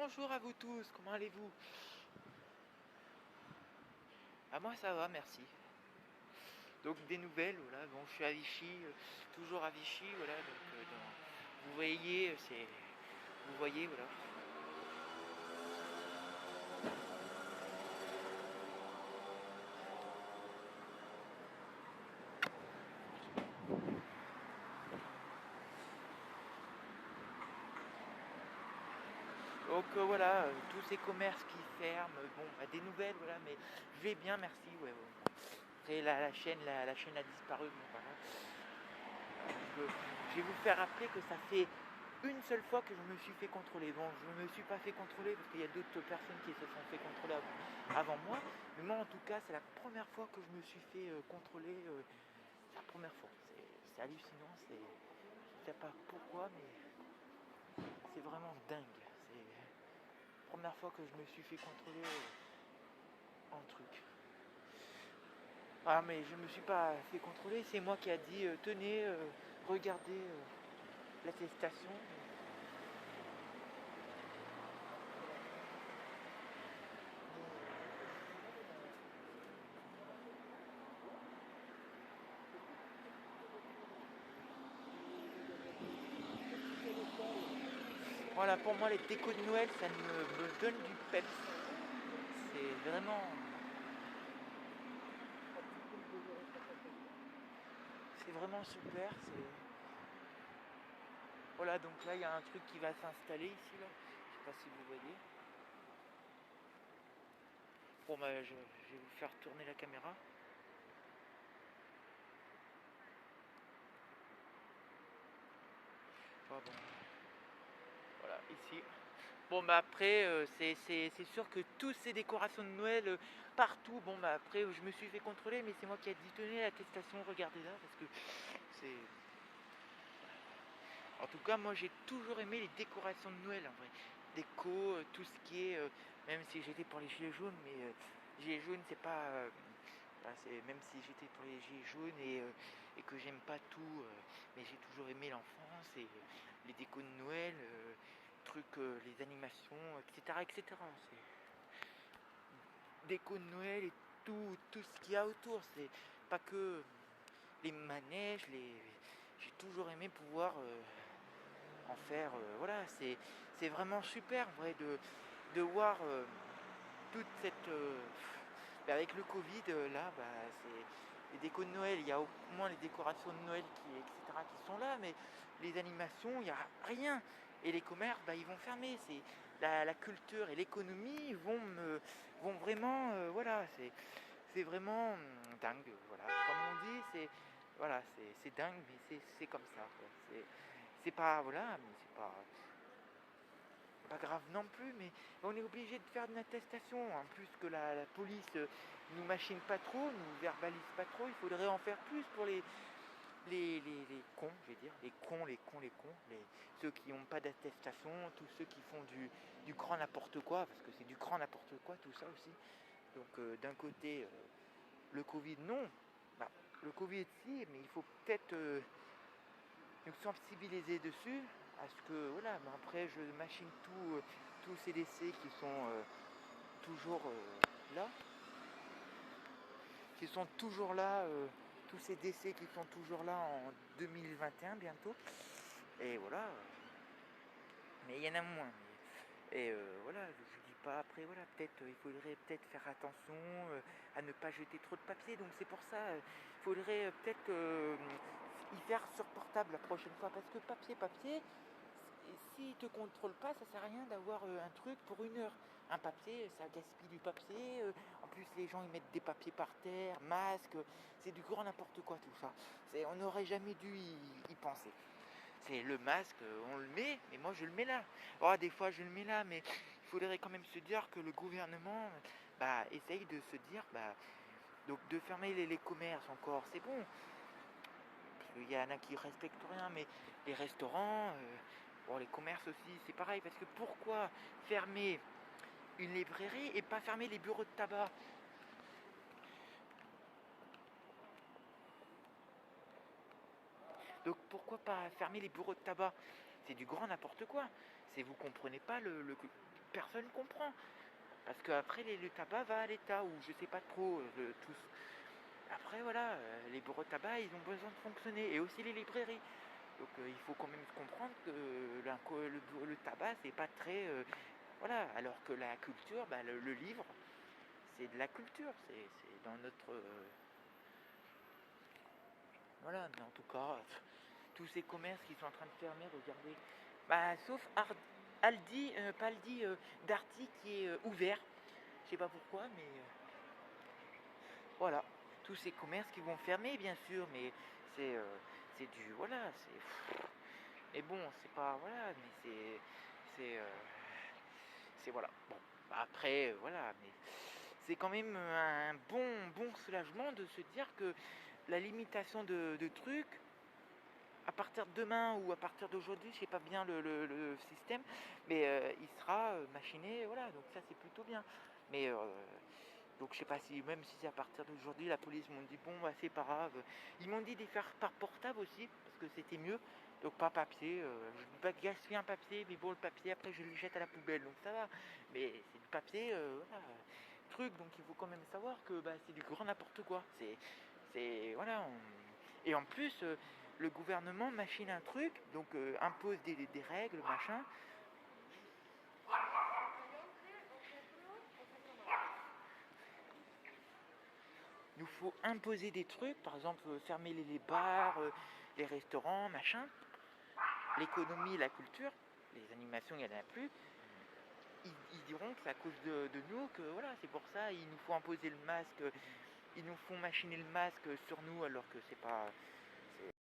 bonjour à vous tous, comment allez-vous? Ah moi ça va, merci. Donc des nouvelles, voilà, bon je suis à Vichy, toujours à Vichy, voilà, vous voyez, vous voyez, voilà. Donc voilà, tous ces commerces qui ferment, bon, bah, des nouvelles, voilà, mais je vais bien, merci, ouais, ouais. Après la chaîne a disparu, bon voilà. Je vais vous faire rappeler que ça fait une seule fois que je me suis fait contrôler. Bon, je ne me suis pas fait contrôler parce qu'il y a d'autres personnes qui se sont fait contrôler avant moi. Mais moi, en tout cas, c'est la première fois que je me suis fait contrôler. C'est la première fois. C'est hallucinant. Je ne sais pas pourquoi, mais c'est vraiment dingue. C'est la première fois que je me suis fait contrôler en truc. Ah, mais je ne me suis pas fait contrôler. C'est moi qui a dit tenez, regardez l'attestation. Voilà, pour moi, les décos de Noël, ça me donne du peps. C'est vraiment super. Voilà, donc là, il y a un truc qui va s'installer ici, là. Je sais pas si vous voyez. Bon, bah, je vais vous faire tourner la caméra. Ah, bon, voilà, ici. Bon, bah après, c'est sûr que toutes ces décorations de Noël partout, bon, bah après, je me suis fait contrôler, mais c'est moi qui ai dit tenez l'attestation, regardez là, parce que c'est. En tout cas, moi j'ai toujours aimé les décorations de Noël en vrai. Déco, tout ce qui est. Même si j'étais pour les gilets jaunes, mais gilets jaunes, c'est pas. Même si j'étais pour les gilets jaunes et que j'aime pas tout, mais j'ai toujours aimé l'enfance et les décos de Noël, trucs, les animations, etc. etc. C'est déco de Noël et tout ce qu'il y a autour. C'est pas que les manèges, j'ai toujours aimé pouvoir en faire. Voilà, c'est vraiment super en vrai de voir toute cette. Avec le Covid, là, bah, c'est les décos de Noël, il y a au moins les décorations de Noël etc., qui sont là, mais les animations, il n'y a rien. Et les commerces, bah, ils vont fermer. C'est la culture et l'économie vont vraiment. Voilà, c'est vraiment dingue. Voilà, comme on dit, voilà, c'est dingue, mais c'est comme ça. Quoi. C'est pas. Voilà, mais c'est pas grave non plus, mais on est obligé de faire une attestation. En plus que la police nous machine pas trop, nous verbalise pas trop, il faudrait en faire plus pour les cons, je vais dire, ceux qui n'ont pas d'attestation, tous ceux qui font du grand n'importe quoi, parce que c'est du grand n'importe quoi tout ça aussi. Donc d'un côté, le Covid, non. Bah, le Covid, si, mais il faut peut-être nous sensibiliser dessus. À ce que, voilà, mais après, je machine tous ces décès qui sont toujours là. Qui sont toujours là, tous ces décès qui sont toujours là en 2021 bientôt. Et voilà. Mais il y en a moins. Et voilà, je dis pas après, voilà, peut-être il faudrait peut-être faire attention à ne pas jeter trop de papier. Donc c'est pour ça, il faudrait peut-être y faire sur portable la prochaine fois. Parce que papier, s'ils ne te contrôlent pas, ça sert à rien d'avoir un truc pour 1 heure. Un papier, ça gaspille du papier. En plus, les gens ils mettent des papiers par terre, masques. C'est du grand n'importe quoi tout ça. On n'aurait jamais dû y penser. C'est le masque, on le met, mais moi je le mets là. Oh, des fois je le mets là, mais il faudrait quand même se dire que le gouvernement essaye de se dire donc de fermer les commerces encore, c'est bon. Parce qu'il y en a qui respectent rien, mais les restaurants, bon, les commerces aussi, c'est pareil. Parce que pourquoi fermer une librairie et pas fermer les bureaux de tabac? Donc pourquoi pas fermer les bureaux de tabac? C'est du grand n'importe quoi. Vous comprenez pas personne comprend. Parce qu'après, le tabac va à l'État, ou je sais pas trop, tous. Après, voilà, les bureaux de tabac, ils ont besoin de fonctionner, et aussi les librairies. Donc il faut quand même comprendre que le tabac, c'est pas très... voilà, alors que la culture, bah, le livre, c'est de la culture, c'est dans notre... voilà, mais en tout cas, tous ces commerces qui sont en train de fermer, regardez. Bah, sauf Aldi, pas Aldi, Darty qui est ouvert. Je sais pas pourquoi, mais voilà. Tous ces commerces qui vont fermer, bien sûr, mais c'est c'est du... Voilà, c'est... Mais bon, c'est pas... Voilà, mais c'est voilà. Bon, bah, après, voilà, mais c'est quand même un bon soulagement de se dire que la limitation de trucs, à partir de demain ou à partir d'aujourd'hui, je sais pas bien le système, mais il sera machiné, voilà, donc ça c'est plutôt bien. Mais donc je sais pas si, même si c'est à partir d'aujourd'hui, la police m'ont dit bon bah c'est pas grave. Ils m'ont dit de les faire par portable aussi, parce que c'était mieux. Donc pas papier, je ne dis pas gaspiller un papier, mais bon le papier après je le jette à la poubelle, donc ça va. Mais c'est du papier, voilà, truc, donc il faut quand même savoir que bah, c'est du grand n'importe quoi. Voilà. Et en plus, le gouvernement machine un truc, donc impose des règles, machin. Il nous faut imposer des trucs, par exemple fermer les bars, les restaurants, machin. L'économie, la culture, les animations, il n'y en a plus. Ils diront que c'est à cause de nous, que voilà, c'est pour ça, il nous faut imposer le masque, ils nous font machiner le masque sur nous alors que c'est pas...